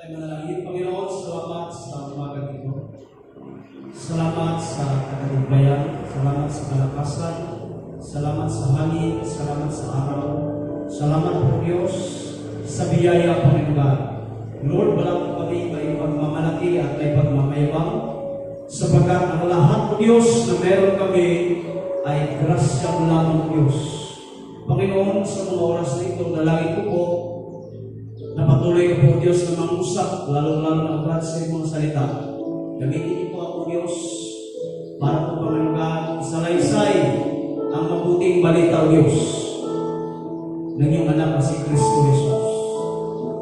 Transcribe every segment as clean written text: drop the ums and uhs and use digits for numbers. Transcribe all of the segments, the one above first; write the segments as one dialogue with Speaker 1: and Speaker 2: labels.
Speaker 1: Tayo manalangin. Panginoon, salamat sa umaga dito. Salamat sa katagumpayan. Salamat sa kalakasan. Salamat sa hangin. Salamat sa araw. Salamat po Diyos sa biyaya, Panginoon. Lord, walang kami may pagmamalaki at may pagmamayabang sapagkat ang lahat po Diyos na meron kami ay grasya mula ng Diyos. Panginoon, sa mga oras na ito, dalangin ko po na patuloy ka po Diyos na mangusap, lalo-lalo na ulat sa iyong mga salita. Gamitin niyo po ako Diyos para po Panginoon isalaysay ang mabuting balita o Diyos ng iyong anak na si Kristo Jesus.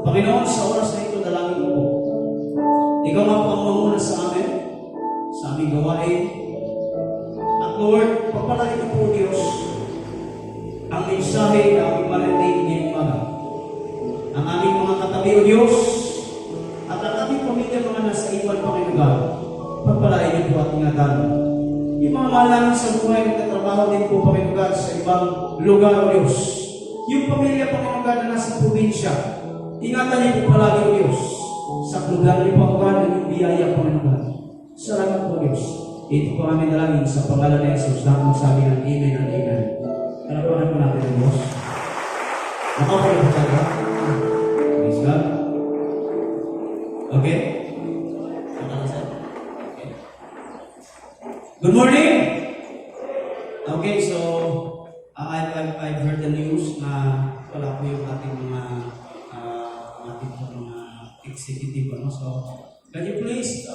Speaker 1: Panginoon, sa oras na ito, dalangin ko po. Ikaw nga po ang mamuna sa amin, sa aming gawain. At Lord, pagpalain niyo po Diyos ang mensahe na aming marinig ngayong umaga. Ang aming mga katabi o Diyos at ang aming pamilya mga nasa iwan, Panginoon, pagpalain niyo po at ingatan. Yung mga mahal namin sa buhay, nagtatrabaho din po, Panginoon, sa ibang lugar o Diyos. Yung pamilya, Panginoon, na nasa probinsya, ingatan niyo po palagi o Diyos. Sa lugar niyo, Panginoon, ang biyaya, Panginoon. Salamat po, Diyos. Ito po kami dalangin sa pangalan ng Jesus na magsabi ng Amen and Amen. Kalapahan po natin ang Diyos. Nakapagod po tayo. Praise God. Okay? Good morning! Okay, so I've heard the news na wala po yung ating mga executive. So, can you please,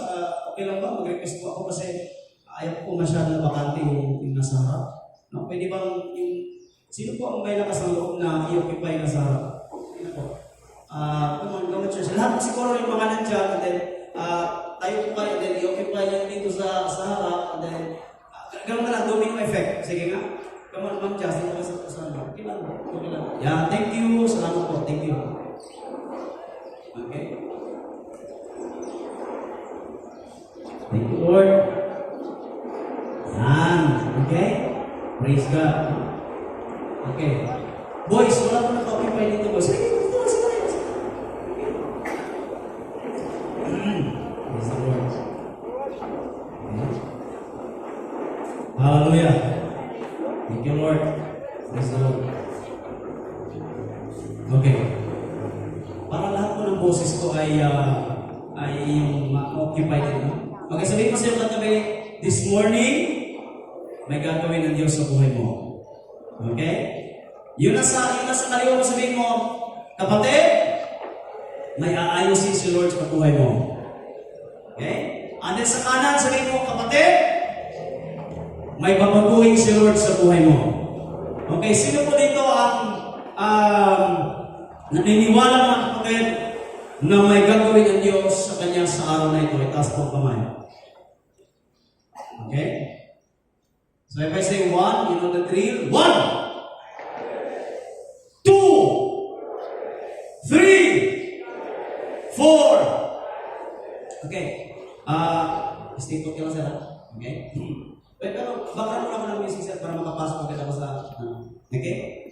Speaker 1: okay lang ba? Mag-request po ako kasi ayaw po masyadong bakante yung nasa harap. No? Pwede bang yung sino po ang may lakas ng loob na i-occupy na sa harap? Sino po? Come on, church. Lahat siguro yung mga nandiyan, and then tayo po kayo, and then i-occupy nyo dito sa harap, and then gano'n na lang, domino effect. Sige nga. Come on, Ma'am Jazz, dito ka sa harap. Okay lang. Yeah, thank you. Salamat po. Thank you. Okay. Thank you, Lord. Yan. Okay? Praise God. Okay. Boys, wala po naka-occupy dito, boys. Sige, dito. Praise the Lord. Hallelujah. Thank you, Lord. Praise the Lord. Okay. Para lahat po ng boses ko ay yung ma-occupy dito. Okay, sabihin ko sa iyo katabi, this morning, may gagawin ng Diyos sa buhay mo. Okay? Yun na sa kaliwa mo, sabihin mo, kapatid, may aayusin si Lord sa buhay mo. Okay? And then sa kanan, sabihin mo, kapatid, may babaguhin si Lord sa buhay mo. Okay, sino po dito ang naniniwala mga kapatid na may gagawin ng Diyos sa kanya sa araw na ito? Itaas po kamay. Okay? So if I say 1, you know the drill. 1, 2, 3, 4. Okay. Stay put ka lang sir. Okay? Pero baka mo naman ang music sir para makapasok agad ako sa okay?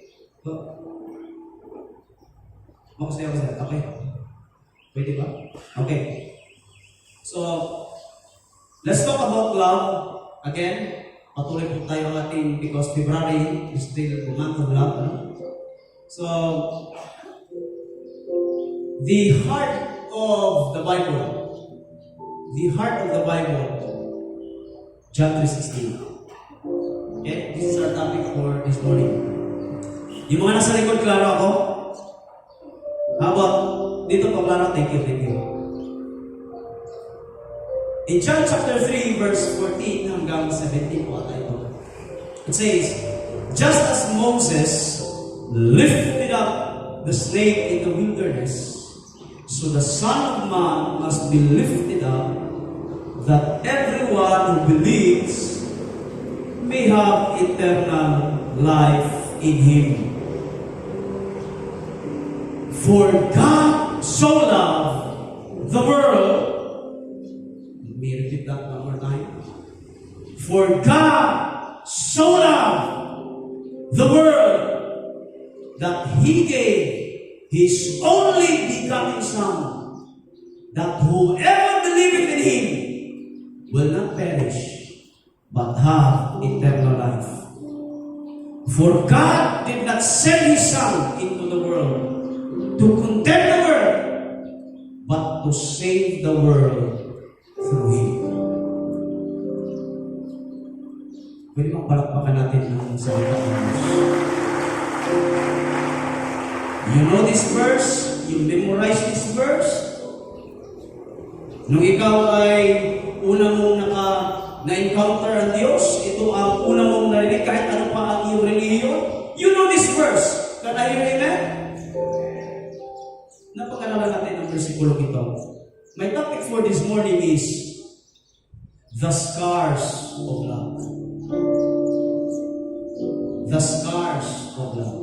Speaker 1: Makusayaw sir. Okay. Pwede ba? Okay. So, let's talk about love again. Patuloy po tayo ating because February is still the month of love. So, the heart of the Bible. The heart of the Bible. John 3:16. Okay? This is our topic for this morning. Yung mga nasa likod, klaro ako? How about dito pa klaro? Thank you. In John chapter 3, verse 14 hanggang 17 po tayo. It says, just as Moses lifted up the snake in the wilderness, so the Son of Man must be lifted up, that everyone who believes may have eternal life in Him. For God so loved the world. Let me repeat that one more time. For God so loved the world that He gave His only begotten Son, that whoever believeth in him will not perish, but have eternal life. For God did not send his Son into the world to condemn the world, but to save the world through him. Pwede bang palakpakan natin ang salita ng Diyos? You know this verse? You memorize this verse? Nung ikaw ay una mong na-encounter ang Diyos, ito ang una mong narinig kahit ano pa ang iyong relihiyon. You know this verse. Can I hear amen? Napag-alaman natin ang versikulo ito. My topic for this morning is the scars of love. The scars of love.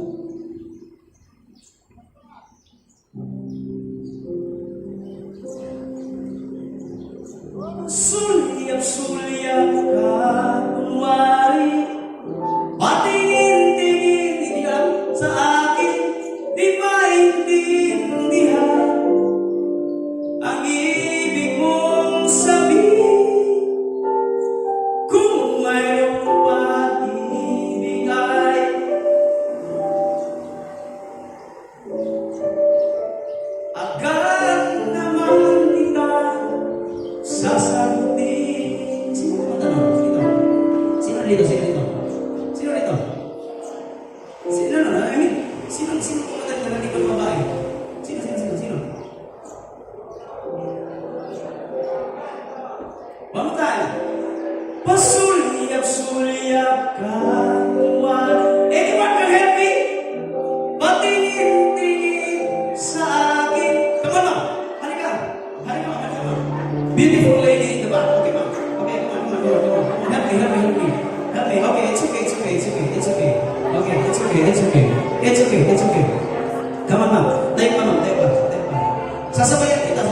Speaker 1: Sulyap-sulyap ka, kunwari, patingin-tingin, hindi lang sa akin, di maintindihan ang ibig mong sabihin. Kung mayroong pag-ibig ay agad naman kita sasagutin. Sino ba tanong? Sino dito? Sino dito? Sino dito? Sino na? I mean, sino kumagat na nandito ng babae? Sino? One more time. Pasulyap-sulyap ka. Anyone can help me? Patingin-tingin sa akin. Come on, ma'am. Halika. Beautiful lady in the back. Okay, ma'am. Okay, come on. Help me. Okay, it's okay. It's okay. Come on, ma'am. Tayo pa. Sasabayan kita.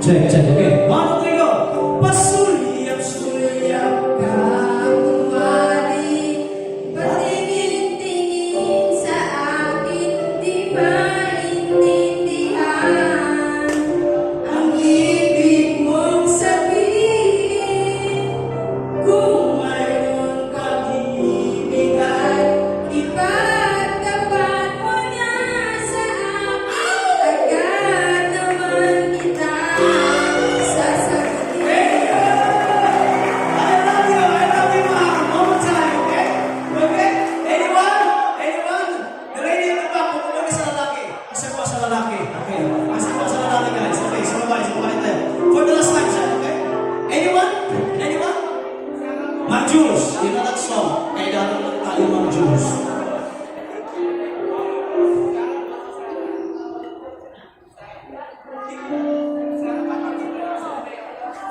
Speaker 1: Check. Okay. 1, 2, 3, go. Pasulyap-sulyap ka.
Speaker 2: Kunwari, patingin-tingin sa akin, di maintindihan ang ibig mong sabihin. Kung mayroong pag-ibig ay ipagtapat mo na sa akin, agad naman kita sasagutin.
Speaker 1: I love you, ma'am. One more time, okay? Anyone? The lady at the back, pumunta sa lalaki. Asa pa sa lalaki? Okay. Asa pa sa lalaki, guys? Okay, sa babae tayo. For the last time, sir, okay? Anyone? Ma'am Jules, you know that song? Kailangan tayo, Ma'am Jules.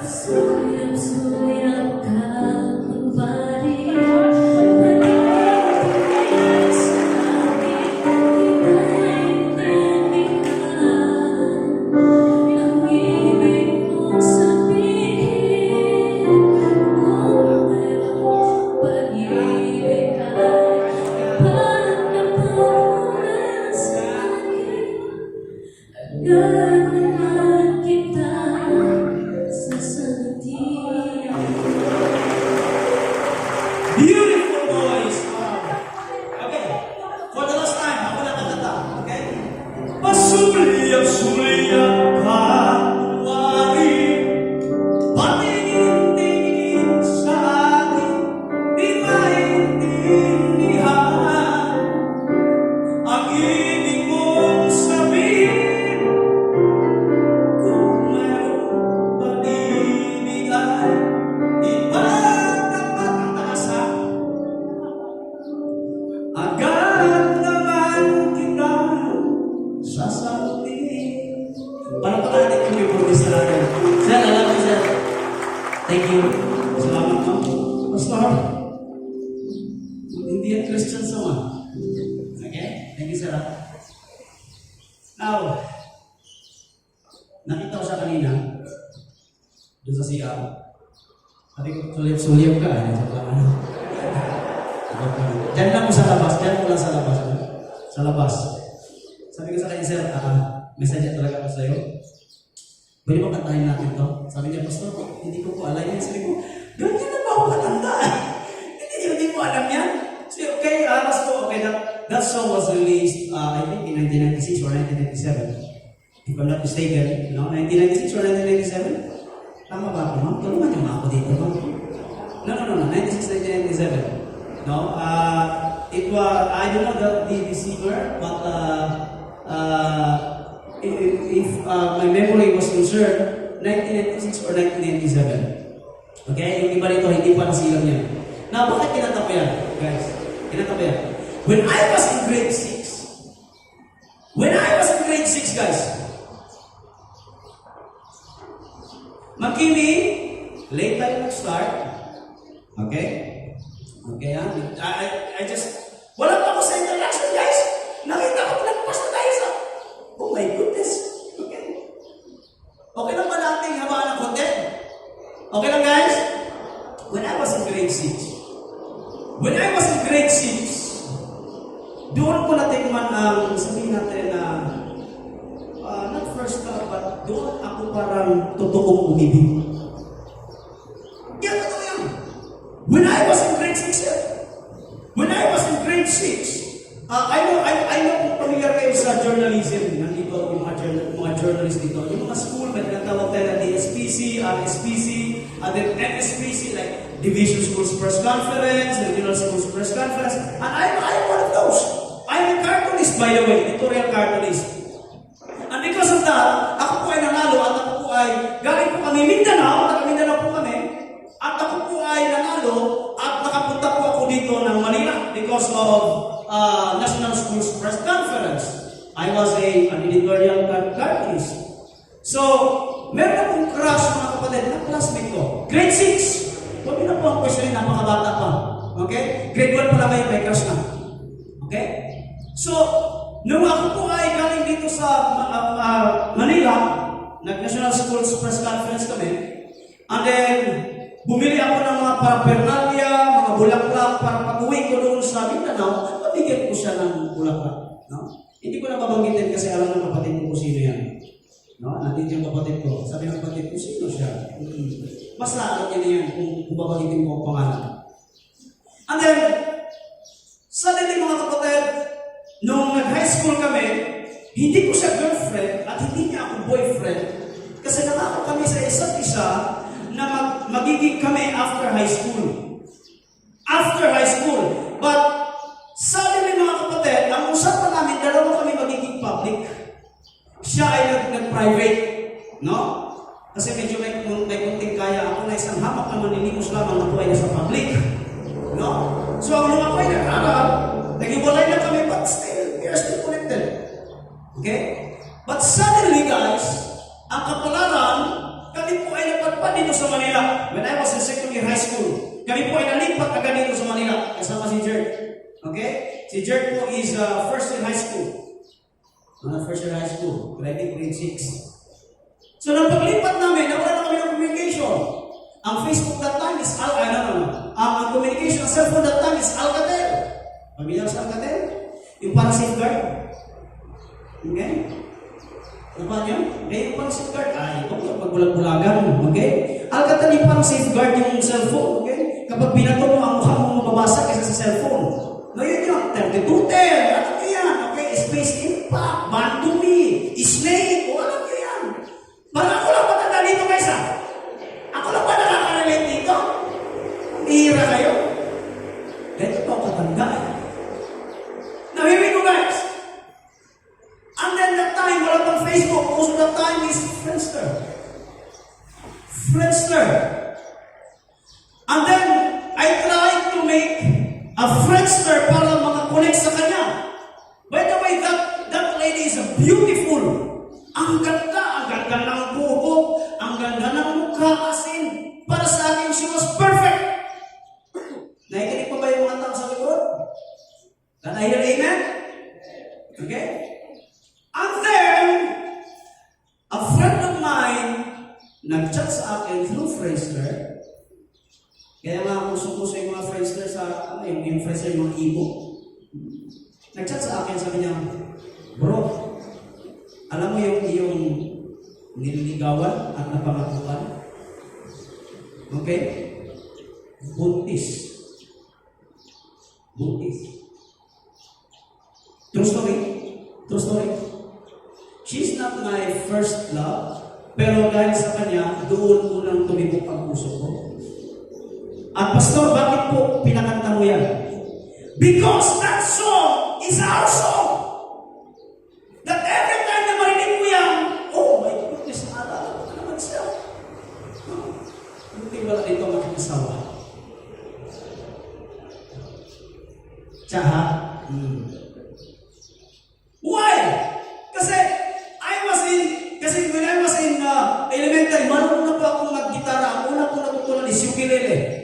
Speaker 2: Sulyap-sulyap ka, kunwari, patingin-tingin sa akin, di maintindihan ang ibig mong sabihin. Kung mayroong pag-ibig ay ipagtapat mo na sa akin, agad naman kita sasagutin.
Speaker 1: Beautiful voice. Okay. For the last time, ako na tatata. Okay? Pasulyap-sulyap ka, kunwari, patingin-tingin sa akin, di maintindihan ang ibig mong sabihin. Kung mayroong pag-ibig ay ipagtapat ang taasa, agad naman kita sasagutin. Paano pa natin kung may purpose na natin? Sir, alam mo, sir. Thank you. Salamat, ma'am. Pastor, hindi yan Christian song, ah. Okay? Thank you, sir. Now, nakita ko siya kanina, doon sa CR. Sabi ko, sulyap-sulyap ka. Diyan lang mo sa labas. Diyan mo lang sa labas. sa labas. Sabi ko sa kanya, sir, may sadya talaga ako sa'yo. Pwede ba kantahin natin to? Sabi niya, Pastor, hindi ko alam yan. Sabi ko, ganyan na ba ako katanda? Hindi mo alam yan? So, okay, alas ko, okay, that song was released, I think in 1996 or 1997. If I'm not mistaken, no? 1996 or 1997? Tama ba ako, ma'am? Tulungan niyo nga ako dito, ma'am. No, 96, 1997. No? It was, I don't know the singer, but if my memory was concerned, 1996 or 1997. Okay? Yung iba nito, hindi pa nasilang yan. Now, bakit kinatap yan, guys? Kinatap yan. When I was in grade 6, guys, Makini, late tayo nag-start. Okay? Okay, ha? I just, wala pa ako sa introduction, guys. Nakita ko, nagpas na tayo sa, oh my goodness. Okay. Okay lang ba natin habaan ng konti? Okay lang, guys? When I was in grade 6, doon ko natikman ang sabihin natin na not first love, but doon ako parang totoong umibig. Yan, totoo yan. When I was in grade 6, I know kung familiar kayo sa journalism. Nandito yung mga journalist dito. Yung mga school, may tinatawag tayo na DSPC, RSPC, and then NSPC, like Division Schools Press Conference, Regional Schools Press Conference, and I'm one of those. I'm a cartoonist, by the way, editorial cartoonist. And because of that, ako po ay nanalo at ako po ay galing po kami Mindanao, taga-Mindanao po kami, at ako po ay nanalo at nakapunta po ako dito ng Manila because of National Schools Press Conference. I was an editorial cartoonist. So, meron akong crush mga kapatid na classmate ko. Grade 6. Huwag na po ang question, napakabata pa. Okay? Grade 1 pa lang may crush na. Okay? So, nung ako po ay galing dito sa Manila, nag-National Schools Press Conference kami, and then, bumili ako ng mga paraphernalia, mga bulaklak, para pag-uwi ko doon sa Mindanao, at mabigyan ko siya ng bulaklak. No? Hindi ko na babanggitin kasi alam ng kapatid ko kung sino yan. No? Natin yung kapatid ko. Sabi ng kapatid ko, sino siya? Basta alam niya na yan kung babanggitin ko ang pangalan. And then, suddenly mga kapatid, nung nag-high school kami, hindi ko siya girlfriend at hindi niya ako boyfriend kasi nakako kami sa isa't isa na magiging kami after high school. But, suddenly mga kapatid, ang usapan namin, dalawa kami magiging public. Siya ay nag-private. No? Kasi medyo may kunting kaya ako na isang hamak na manilimos lamang ako ay nasa public. No? So, nung ako ay nag-aral, nag-iwalay na kami, but still, we are still connected. Okay? But suddenly, guys, ang kapalaran, kami po ay napadpad dito sa Manila. When I was in second year high school, kami po ay nalipat agad dito sa Manila. Kasama si Jerd. Okay? Si Jerd po is first year high school. First year high school. I think grade 6. So, nang paglipat namin, nawala na kami ng communication. Ang Facebook that time is ang communication, ang cellphone that time is Alcatel. Pamilyar sa Alcatel? Yung parang safeguard. Okay? Ano pa niyo? Yung parang safeguard. Ito yung pagbulag-bulagan. Okay? Alcatel yung parang safeguard yung cellphone. Okay? Kapag binato mo, ang mukha mo mababasa kaysa sa cellphone. No, yun yun. 3210. Alam niyo yan. Okay? Space Impact. Bandumi. Snake. O, alam niyo yan. Parang ako lang patanda dito, guys, ha? Ako lang ba nakaka-relate dito? Ihira kayo. Dito pa ako katanda. Now, here we go, guys. And then that time, wala pang Facebook. Most of that time is Friendster. And then, I tried to make a Friendster para makakonect sa kanya. By the way, that lady is beautiful. Ang ganda ng buhok, ang ganda ng mukha, asin. Para sa akin, she was perfect. Nakikinig pa ba yung mga tao sa likod? Can I hear amen? Okay? And then, a friend of mine nag-chat sa akin through Friendster. Kaya nga, puso-puso yung mga Friendster sa, yung Friendster, yung mga ebook. Nag-chat sa akin, sabi niya, bro, alam mo yung iyong nililigawan at napangatuan? Okay? Buntis. Buntis. True story? True story. She's not my first love, pero dahil sa kanya, doon unang tumibok ang puso ko. At pastor, bakit po pinakanta mo yan? Because that song is our song. That every time na marinig ko yan, oh my goodness, naalala ko naman siya. Buti wala dito makikisawa. Tsaha. Why? Kasi when I was in elementary, marunong na po akong mag-gitara. Ang una ko natutunan is ukulele.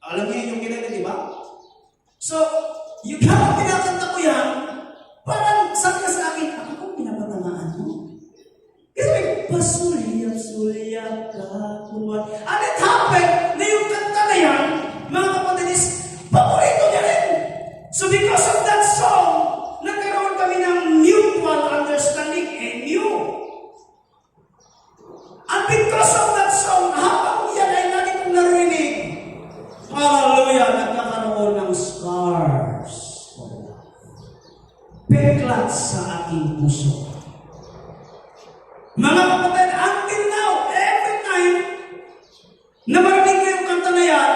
Speaker 1: Alam niyo yung ukulele, di ba? So, yung kapag pinakanta ko yan, parang sabi ka sa akin, ako kung pinapatamaan mo. Kasi pasuliyap-suliyap ka, kuwan. And it happened na yung kanta na yan, mga kapatid, is paborito niya rin. So because of that song, nagkaroon kami ng mutual understanding and new. And because of that song, habang yan ay lagi kong narinig, hallelujah, nagkakaroon ng scars. Peklat sa aking puso. Mga kapatid, until now, every time na marinig ko yung kanta na yan,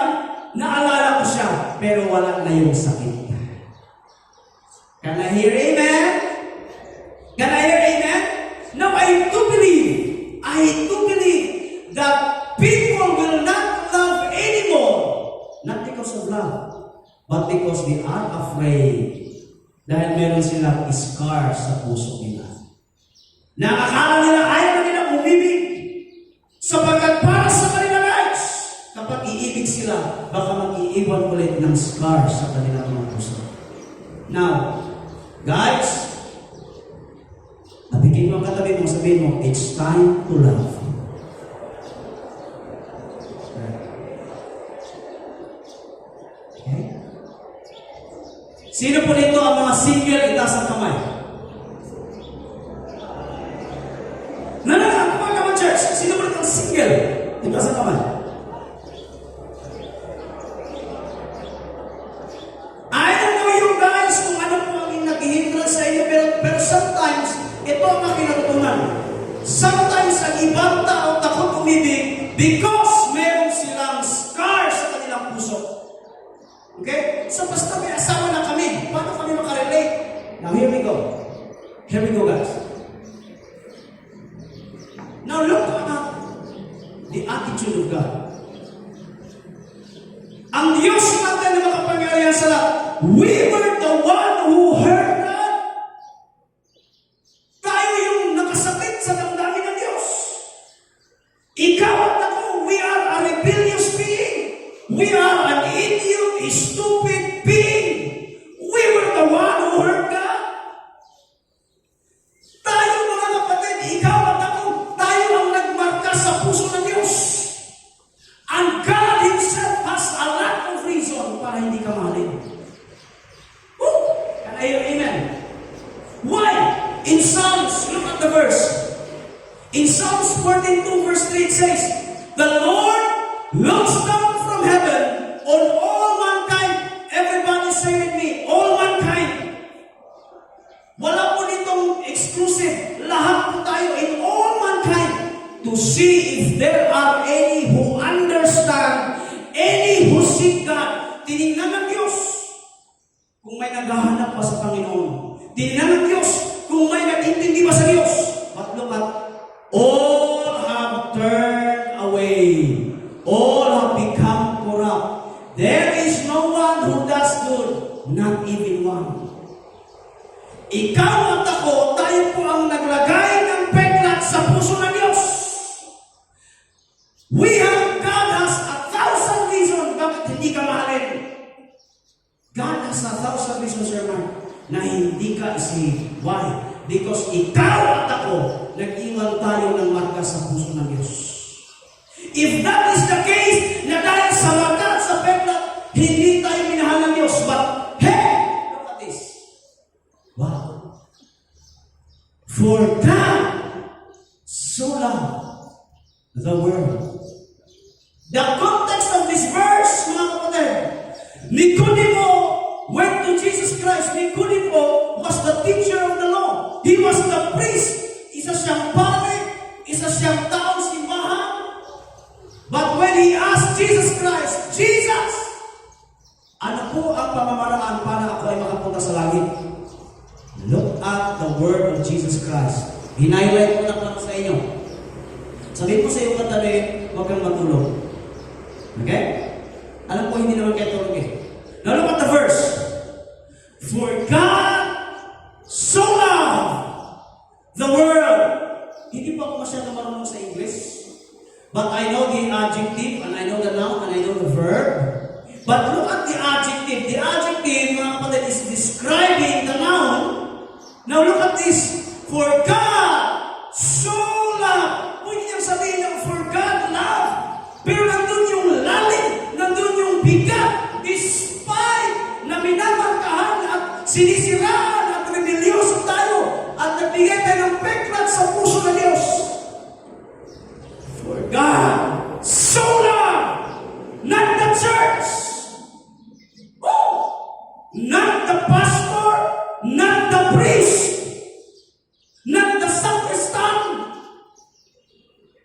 Speaker 1: naalala ko siya, pero wala na yung sakit. Can I hear amen? Can I hear amen? Now, I do believe that people will not love anymore. Not because of love, but because they are afraid. Dahil meron silang scars sa puso nila. Nakakala nila ayaw na nila umibig. Sapagkat para sa kanila guys, kapag iibig sila, baka mag-iiwan ulit ng scars sa kanilang mga puso. Now, guys, tabigin mo ang katabi mo, sabihin mo, it's time to love. Okay? Sino po nito ang mga single, itaas ang kamay? Nanakang kamay naman, church. Sino po nito ang single? Itaas ang kamay. I don't know you guys kung ano po ang naghihindran sa inyo, pero sometimes, ito ang nakinatutunan. Sometimes, ang ibang tao takot umibig because meron silang scars sa kanilang puso. Okay? So, basta may asawa na kami. Paano kami makarelate? Now, here we go. Here we go, guys. Now, look at the attitude of God. Ang Diyos natin na makapangyarihan sa lahat. We were the one who heard God. Tayo yung nakasakit sa damdamin ng Diyos. Ikaw at ako, we are a rebellious being. We are an idiot, a stupid being. We were the one who heard God. Tayo mga kapatid, ikaw at ako, tayo ang nagmarka sa puso ng Diyos. And God Himself has a lot of reason para hindi ka mahalin. Can I hear amen? Why? In Psalms, look at the verse. In Psalms 42 verse 3 it says, the Lord looks down from heaven on all mankind. Everybody say with me, all mankind. Wala po nitong exclusive. Lahat po tayo in all mankind to see if there are any who understand, any who seek God. Tinignan ng Diyos kung may naghahanap pa sa Panginoon. Tinignan ng Diyos kung may nag-intindi pa sa Diyos. But look at, all have turned away. All have become corrupt. There is no one who does good, not even one. Ikaw at ako, tayo po ang naglagay ng peklat sa puso ng Diyos. God has 1,000 reasons bakit hindi ka mahalin. God has 1,000 reasons, sir, na hindi ka isave. Why? Because ikaw at ako, nag-iwan tayo ng marka sa puso ng Diyos. If that is the case, na dahil sa marka at sa peklat, hindi tayo minahal ng Diyos. But, hey, look at this. For God so loved the world. The context of this verse, mga kapatid, Nicodemo went to Jesus Christ. Nicodemo was the teacher of the law. He was the priest. Isa siyang pare, isa siyang taong simbahan. But when he asked Jesus Christ, Jesus, ano po ang pamamaraan para ako ay makapunta sa langit? Look at the word of Jesus Christ. Hinighlight ko na po sa inyo. Sabihin mo sa iyong katabi, huwag kang matulog. Okay? Alam ko hindi naman kayo tulog eh. Now look at the verse. For God so loved the world. Hindi pa ako masyadong marunong sa English. But I know the adjective, and I know the noun, and I know the verb. But look at the adjective. The adjective, mga kapatid, is describing the noun. Now look at this. For God so loved. Pwede niyang sabihin ng for God loved. Pero nandun yung lalim, nandun yung bigat, despite na minamarkahan at sinisiraan at rebelyoso tayo at nagbigay tayo ng peklat sa puso ng Diyos. For God so loved, not the church, not the pastor, not the priest, not the sacristan,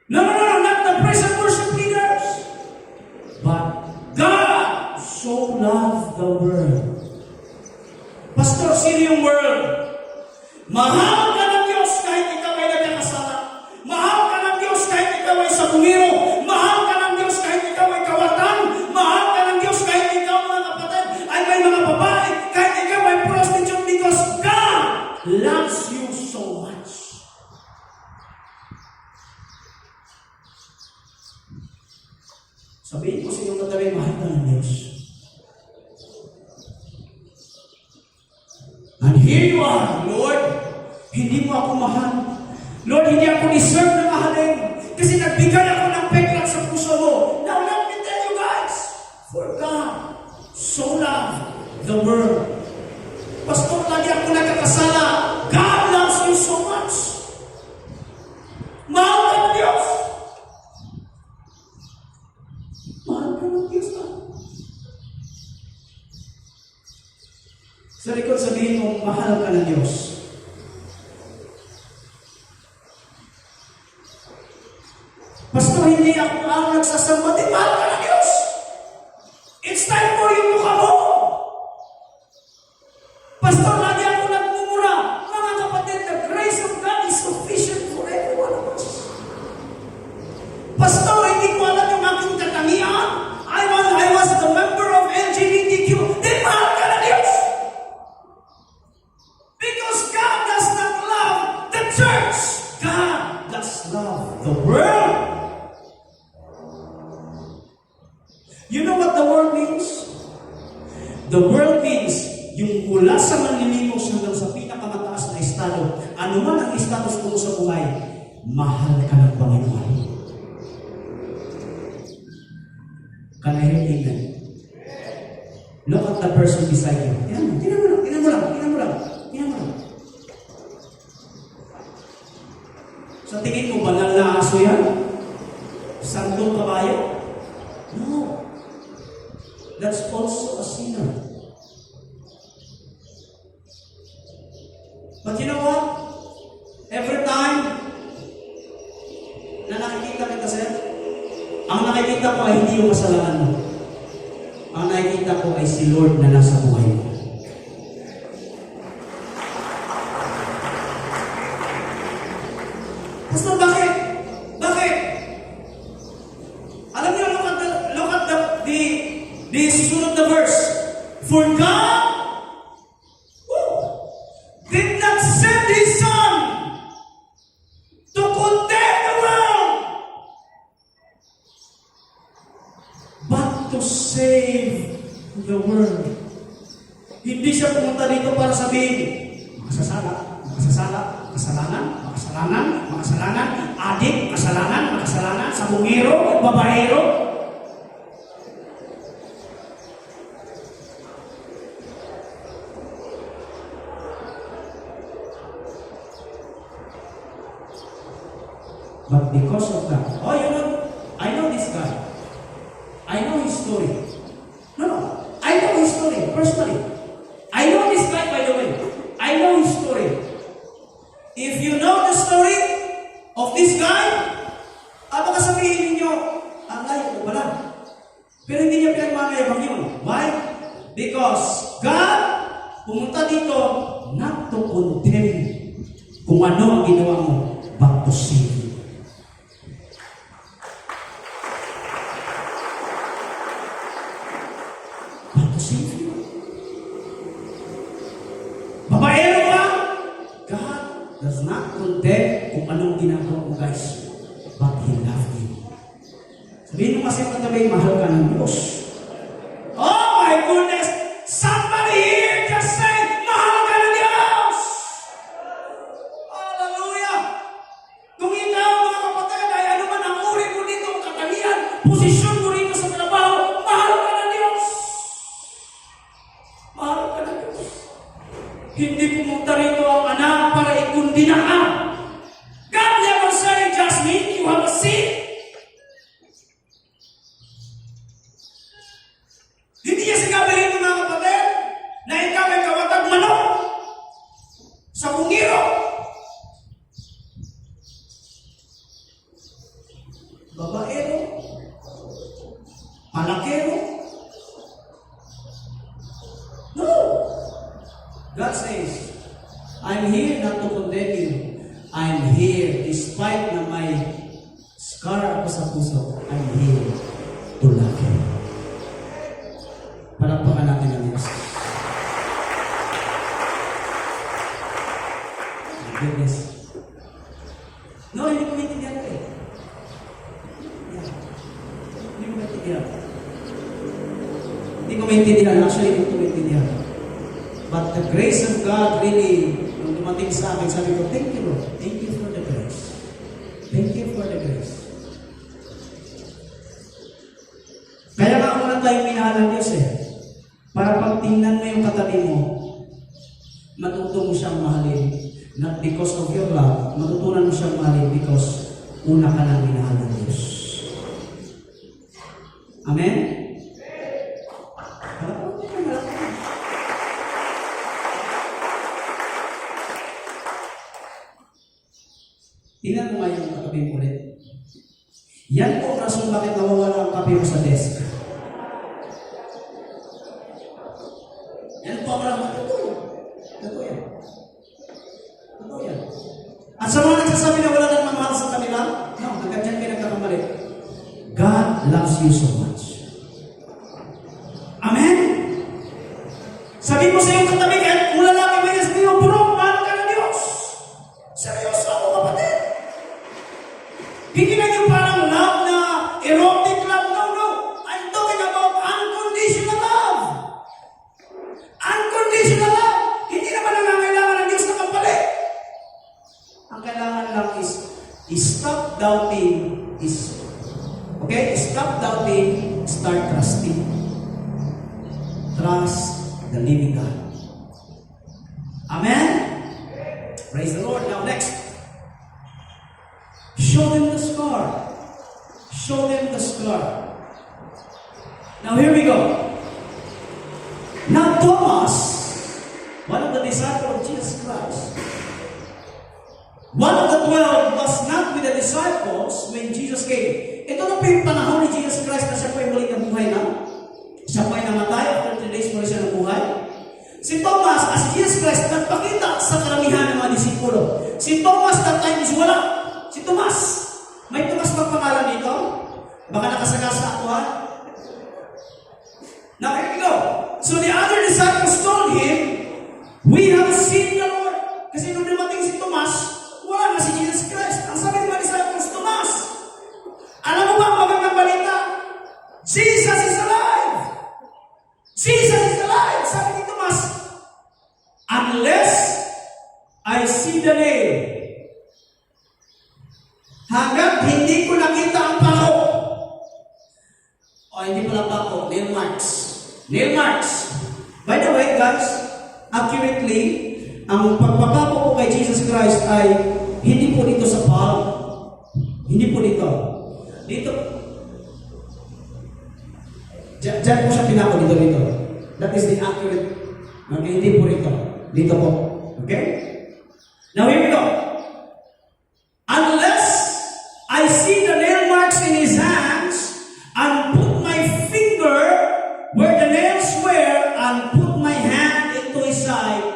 Speaker 1: no, not the praise and worship leaders, but God so loved the world. Pastor, sino yung world? Mahal ka ng Diyos kahit ikaw ay nagkakasala. Mahal ka ng Diyos kahit ikaw ay sabungiro. Mahal ka ng Diyos kahit ikaw ay kawatan. Mahal ka ng Diyos kahit ikaw, mga kapatid, ay may mga babae. Kahit ikaw ay prostitute, because God loves you so much. Sabihin ko sa iyong katabi, mahal ka ng Diyos. And here you are, Lord. Hindi mo ako mahal. Lord, hindi ako deserve na mahalin. Kasi nagbigay ako ng peklat sa puso mo. Now let me tell you guys, for God so loved the world. Pastor, lagi ako nagkakasala. God loves you so much. Mahal ka ng Diyos. Mahal ka ng Diyos na. Sa likod sabihin mo, mahal ka ng Diyos. Pastor, hindi ako ang nagsasamba. Di mahal ka ng Diyos. It's time for you to come home. Pastor, lagi ako nagmumura. Mga kapatid, the grace of God is sufficient for every one of us. Pastor, hindi ko alam yung aking katangian. I was the member of LGBTQ. Di mahal ka ng Diyos. Because God does not love the church. God does love the world. You know what the world means? The world means yung mula sa manlilimos hanggang sa pinakamataas na estado, anuman ang status mo sa buhay, mahal ka ng Panginoon. Can I hear amen? Look at the person beside you. Tingnan mo lang. Sa tingin mo, banal na aso yan? Santong kabayo? No. That's also a sinner. But you know what? Every time na nakikita kita, sir, ang nakikita ko ay hindi yung kasalanan mo. Ang nakikita ko ay si Lord na nasa buhay mo. Pastor, bakit? Alam niyo, look at the susunod na verse. For God did not send His Son to condemn the world, but to save the world. Hindi siya pumunta dito para sabihin, makasalanan, adik, makasalanan, sabungero, babaero. But because of that, oh, you know, I know this guy. I know his story. No, I know his story personally. I know this guy, by the way. I know his story. If you know the story of this guy, baka sabihin ninyo, ang layo ko pala. Pero hindi niya pinagmamayabang yun. Why? Because God pumunta dito not to condemn kung ano ang ginawa mo, but to save you. But to save you. Babaero ka? God does not condemn kung anong ginagawa mo, guys. But He loved you. Sabihin mo kasi katabi, mahal ka ng Diyos. Oh my goodness! Somebody here just say, mahal ka ng Diyos! Hallelujah! Kung ikaw, mga kapatid, ay ano man ang uri mo dito, katangian, posisyon mo rito sa trabaho, mahal ka ng Diyos! Mahal ka ng Diyos. Hindi pumunta rito ang anak para ikundina ka. God never said, just mean you have a sin. Hindi niya sinabi rito, mga kapatid, na ikaw ay kawatag manok sa bungiro. Babaero, palakero. No. God says, I'm here not to condemn you. I'm here, despite na may scar ako sa puso, I'm here to love you. Palakpakan natin ang Diyos. My goodness. No, hindi ko maintindihan ko eh. Yeah. Hindi ko maintindihan. Hindi ko maintindihan. Actually, hindi ko maintindihan. But the grace of God really, nung dumating sa akin, sabi ko, thank you, Lord. Thank you for the grace. Thank you for the grace. Kaya nga muna tayong minahal ng Diyos eh. Para pag tingnan mo yung katabi mo, matuto mo siyang mahalin. Not because of your love, matutunan mo siyang mahalin because una ka lang minahal ng Diyos. Amen? Tingnan mo nga yung katabi mo ulit. Yan po ang rason bakit nawawala ang kape mo sa desk. Yan po ang rason. Ito yan. Ito yan. At sa mga nagsasabi na wala nang mamahal sa kanila, no, hanggang dyan kayo nagkakamali. God loves you so much. Amen? Sabi mo sa iyong katabi, kahit kung lalaki mo yun, sabi mo, bro, mahal ka ng Diyos. Seryoso ako, kapatid. Hindi na yung parang love na erotic love. No. I'm talking about unconditional love. Unconditional love. Hindi naman nangangailangan ng Diyos na kapalit. Ang kailangan lang is stop doubting. Stop doubting, start trusting. Trust the living God. Amen? Praise the Lord. Now next. Show them the scar. Show them the scar. Now here we go. Now Thomas, one of the disciples of Jesus Christ, one of the 12 was not with the disciples when Jesus came. Ito na po yung panahon ni Jesus Christ na siya po yung muling nabuhay na. Siya po ay namatay after 3 days po siya nabuhay. Si Thomas, as Jesus Christ, nagpakita sa karamihan ng mga disipulo. Si Thomas that time is wala. Si Tomas. May Tomas pang pangalan dito? Baka nakasagasa ako ha? Now here we go. So the other disciples told him, we have seen the Lord. Kasi nung dumating si Tomas, wala na si Jesus Christ. Ang sabi ng mga disciples, Tomas, alam mo ba ang magandang balita? Jesus is alive! Jesus is alive! Sabi ni Tomas, unless I see the nail, hanggang hindi ko nakita ang pako. O hindi pala pako, nail marks. Nail marks. By the way, guys, accurately, ang pagpapako po kay Jesus Christ ay hindi po dito sa palm. Hindi po dito. Dito. Diyan po siya pinako dito. That is the accurate. Okay, hindi po dito. Dito po. Okay? Now here we go. Unless I see the nail marks in his hands and put my finger where the nails were and put my hand into his side.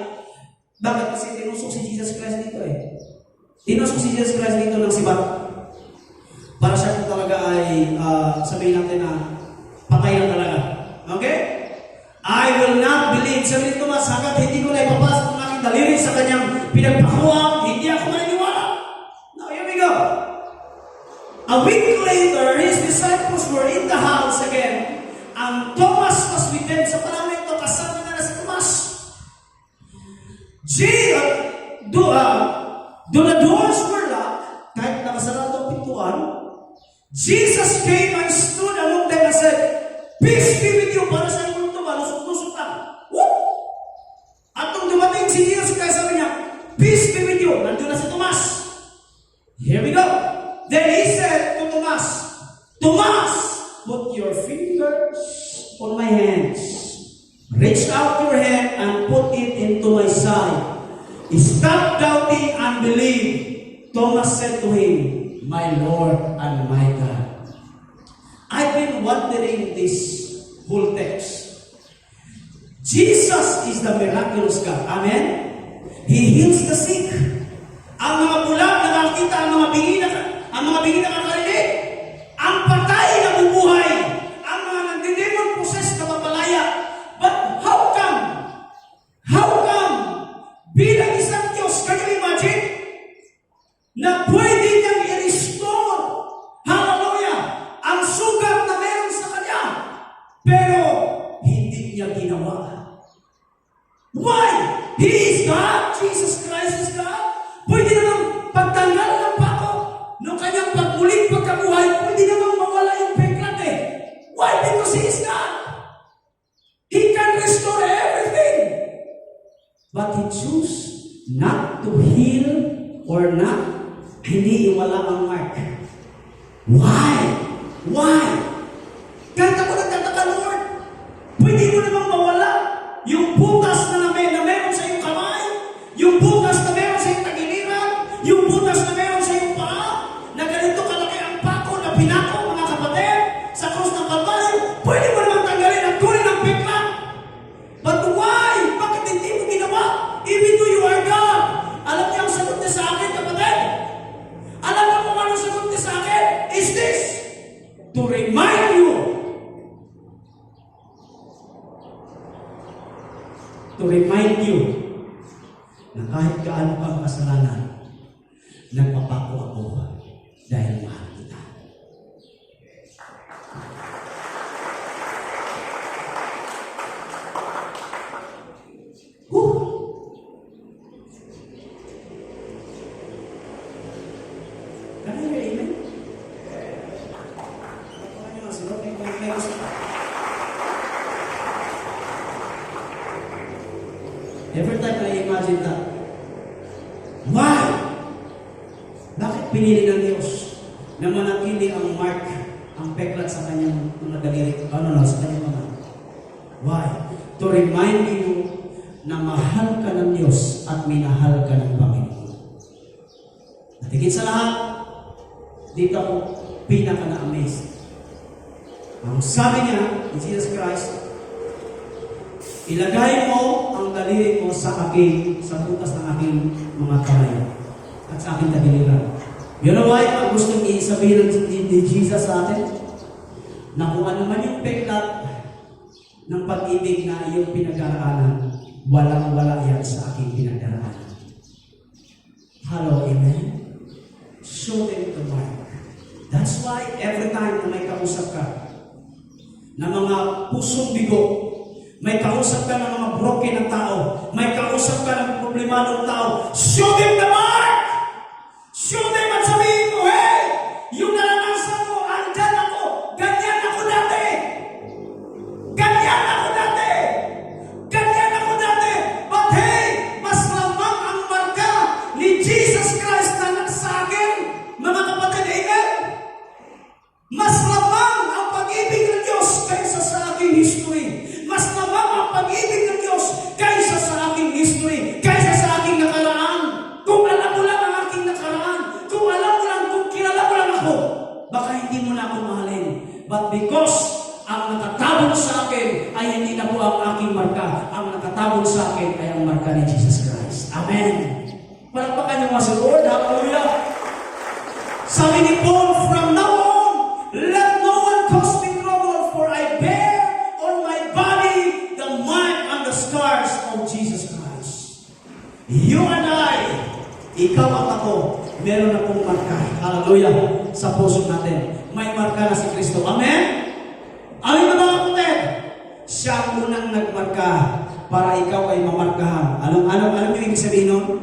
Speaker 1: Bakit? Kasi tinusok si Jesus Christ dito eh. Tinusok si Jesus Christ dito ng sibat. Para siya po talaga ay sabihin natin na patay na talaga. Okay? I will not believe. Sabi ni Tomas, hanggat hindi ko na ipapasok ang aking daliri sa kanyang pinagpakuwang, hindi ako maniniwala. Now, here we go. A week later, his disciples were in the house again, and Thomas was with them. Sa panahon ito, kasama na si Tomas. Though the doors were locked, kahit nakasarado ang pintuan, Jesus came and stood among them and said, "Peace be with you." Para sa inyo ito, malusok-lusok lang. Woo! At nung dumating si Jesus Christ, sabi niya, "Peace be with you." Nandun na si Tomas. Here we go. Then he said to Tomas, "Tomas, put your fingers on my hands. Reach out your hand and put it into my side. Stop doubting and believe." Thomas said to him, "My Lord and my God." I've been wondering this whole text. Jesus is the miraculous God. Amen? He heals the sick. Ang mga bulag nakakita, ang mga bingi nakakarinig. Ang patay na bubuhay. Ang mga nagdidemon possessed na mapalaya. But how come? Bilang isang Diyos, can you imagine? Na pwede niyang i-restore, hallelujah, ang sugat na meron sa kanya. Pero, hindi niya ginawa. Why? He is God. Jesus Christ is God. Pwede namang pagtanggal ng pako ng kanyang pagmuling pagkabuhay, pwede namang mawala yung peklat eh. Why? Because He is God. He can restore everything. But He chose not to heal or not. Hindi iwala ang mark. Why? Kahit ako nagtataka, Lord, pwede mo namang mawala yung butas na meron sa iyong kamay, yung butas na meron sa iyong tagiliran, yung butas na meron sa iyong paa, na ganito kalaki ang pako na pinako, mga kapatid, sa krus ng Kalbaryo. Pwede mo namang tanggalin at kunin ang peklat. But why? Bakit hindi mo ginawa? Even though you are God. Alam niyo ang sagot niya sa akin, kapatid? Alam mo kung anong sagot niya sa akin? Is this to remind you na kahit gaano kang kasalanan, nagpapako ako dahil mahal kita. Can I hear amen? Every time I imagine that, why? Bakit pinili ng Diyos na manatili ang mark, ang peklat sa kanyang mga daliri? Sa kanyang mga? Why? To remind you na mahal ka ng Diyos at minahal ka ng Panginoon. At higit sa lahat, dito ako pinaka na-amazed. Ang sabi niya, ni Jesus Christ, ilagay mo ang daliri mo sa butas ng aking mga kamay at sa aking tagiliran. You know why? Ang gustong isabihin ni Jesus sa atin? Na kung ano man yung peklat ng pag-ibig na iyong pinag-araanan, walang-wala yan sa aking pinag-araanan. Hello, amen? Show them the mark. That's why every time na may kausap ka na mga pusong bigo, may kausap ka ng mga broken na tao, may kausap ka ng problemadong tao, show them the mark! Show them at sabihin mo, hey! Yung naranasan mo, andyan ako! Ganyan ako dati! But hey! Mas lamang ang marka ni Jesus Christ na sa akin, mga kapatid, amen? pag-ibig ng Diyos kaysa sa aking history, kaysa sa aking nakaraan. Kung alam mo lang ang aking nakaraan, kung alam mo lang, kung kilala mo lang ako, baka hindi mo na ako mahalin. But because ang nakatabon sa akin ay hindi na po ang aking marka. Ang nakatabon sa akin ay ang marka ni Jesus Christ. Amen. Palakpakan niyo mga sa Lord. Hallelujah. Sabi ni Paul, from now on, let no one cause me trouble, for I bear on my body the mark and the scars of Jesus Christ. You and I, ikaw at ako, meron na pong marka. Hallelujah. Sa puso natin. May marka na si Kristo. Amen? Amin ba mga kapatid? Siya ang unang nagmarka para ikaw ay mamarkahan. Anong yung ibig sabihin nun?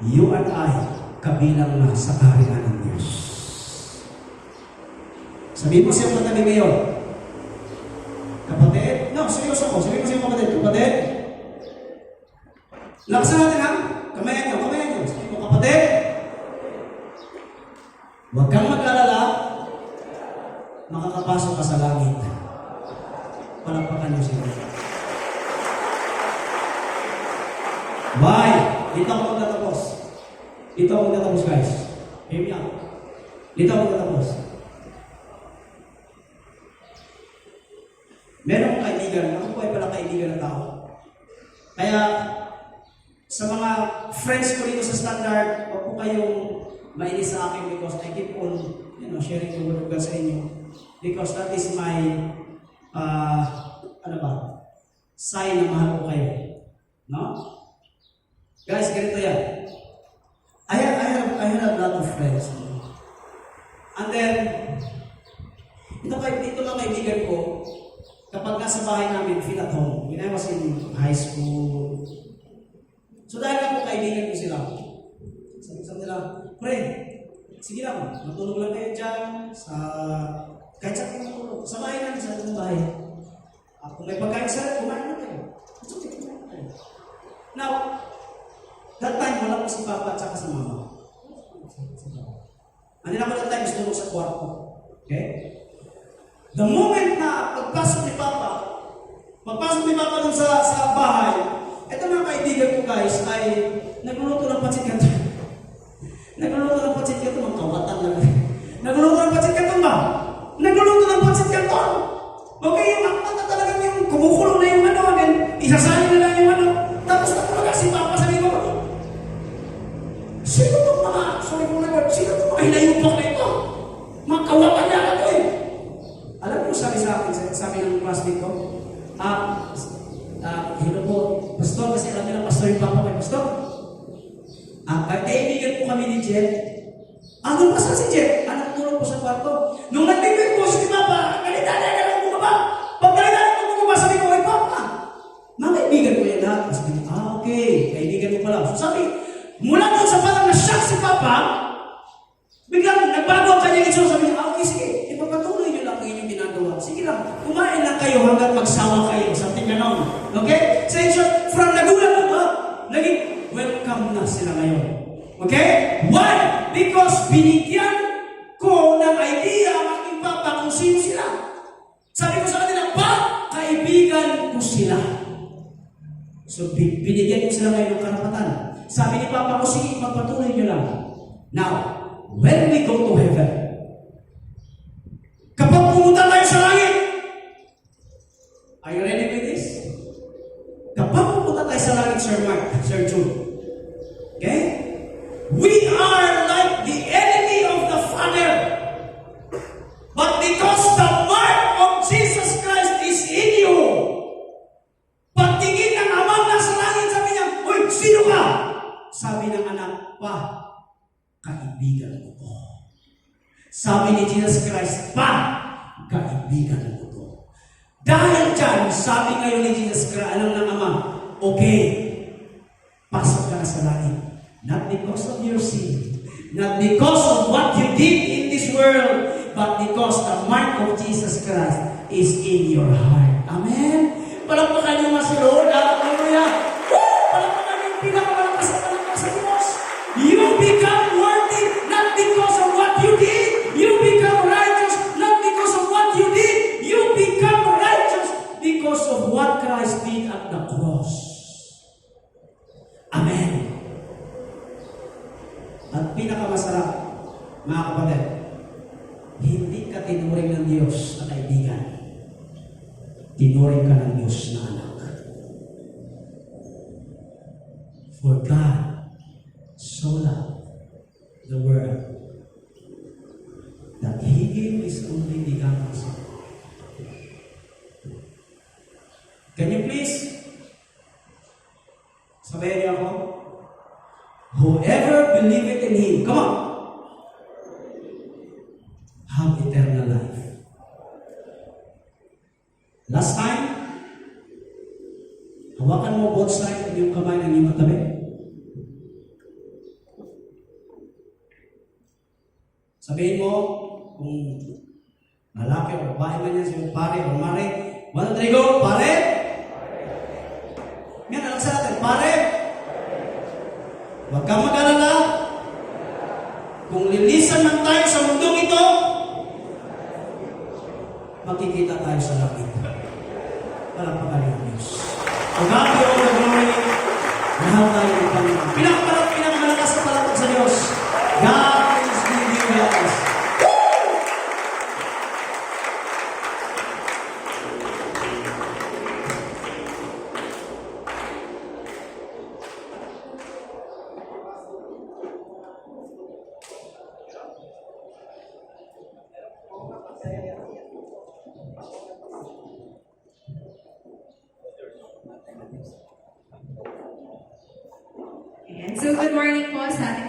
Speaker 1: You and I, kabilang na sa kaharian ng Diyos. Sabihin mo siyang katabi ngayon. Kapatid? No, seryoso ako. Sabihin mo siyang kapatid. Kapatid? Laksan natin ha? Kamayan nyo. Sabihin mo, kapatid? Huwag kang mag-alala. Makakapasok ka sa langit. Palakpakan niyo siya. Bye! Dito ako magtatapos, guys. Hear me out. Dito ako magtatapos. Meron akong kaibigan. Ako po ay pala kaibigan na tao. Kaya, sa mga friends ko dito sa Standard, huwag po kayong mainis sa akin because I keep on sharing the word of God sa inyo. Because that is my sign na mahal ko kayo. No? Guys, ganito yan. I have a lot of friends. And then, ito lang kaibigan ko, kapag nasa bahay namin, feel at home. When I was in high school. So dahil ako kaibigan ko sila, sabi nila, pre, sige lang, matulog lang kayo dyan, kahit sa akin matulog, sa bahay namin, sa ating bahay. Kung may pagkain sa kumain na kayo. Now, that time, wala ko si Papa at saka sa Mama. Ano na ko that time, gusto mo sa kwarto. Okay? The moment na pagpasok ni Papa dun sa bahay, ito mga kaibigan ko guys, ay nagluluto ng patsit kanto. Mga kawatan lang. Nagluluto ng patsit kanto ba? Okay, yung akta talaga yung kumukulong na yung then isasalin na lang yung tapos na talaga si Papa sabi ko, sino itong mga hinayupak na ito? Mga kawatan niya ito eh. Alam mo sabi sa akin, sabi ng classmate ko, hello po, pastor, kasi alam nila pastor yung Papa may pastor. Kaibigan po kami ni Jeff. Doon pa si Jeff? Tulog po sa kwarto. Nung nagbibig ko si Papa, ganita lang bumaba. Pag ganita lang bumaba, sabi ko, ay Papa, mga kaibigan ko yan lahat. Sabi ko, okay, kaibigan ko pala. So sabi, mula doon sa parang na-shock si Papa, biglang nagbago ang kanyang itsura. Sabi niya, okay, sige, ipapatuloy niyo lang ang inyong ginagawa. Sige lang, kumain lang kayo hanggang magsawa kayo. Something ganon. Okay? So in short, from nagulat mo, naging welcome na sila ngayon. Okay? Why? Because binigyan ko ng idea ang aking Papa kung sino sila. Sabi ko sa kanila, kaibigan ko sila. So, binigyan ko sila ngayon ng karapatan. Sabi ni Papa ko, sige, magpatuloy nyo lang. Now, when we go to heaven, kapag pumunta tayo sa langit, are you ready with this? Kapag pumunta tayo sa langit, Sir Mark, Sir Jude, okay? We are like the enemy of the Father. But because the mark of Jesus Christ is in you, pagtingin ng amang nasa langit, sabi niya, uy, sino ka? Sabi ng anak, kaibigan ko. Sabi ni Jesus Christ, kaibigan ko to. Dahil dyan, sabi ngayon ni Jesus Christ, alam ng ama, okay, pasok ka na sa langit. Not because of your sin, not because of what you did in this world, but because the mark of Jesus Christ is in your heart. Amen? Palakpakan niyo mga si Lord. Hallelujah. Palakpakan niyo yung pinakamalakas sa Diyos. You become worthy not because of what you did. You become righteous not because of what you did. You become righteous because of what Christ did died at the cross. Amen. At pinakamasarap, mga kapatid, hindi ka tinuring ng Diyos na kaibigan. Tinuring ka ng Diyos na anak. For God so loved the world that He gave His only begotten Son. Can you please sabayan niyo ako? Whoever believeth in Him, come on, have eternal life. Last time, hawakan mo both sides ng iyong kamay ng iyong katabi. Sabihin mo, kung lalaki o babae man yan, siyang pare o mare, 1, 2, 3, go, pare! Yan, alam sa natin, pare! Huwag kang mag-alala. Kung lilisan man tayo sa mundong ito, makikita tayo sa langit. Palakpakan ng Diyos. O God, be all the glory. Mahal tayo ng Panginoon. Pinakamalakas na palakpak sa Diyos. God is leading us.
Speaker 2: Ayan. So, good morning po sa ating lahat.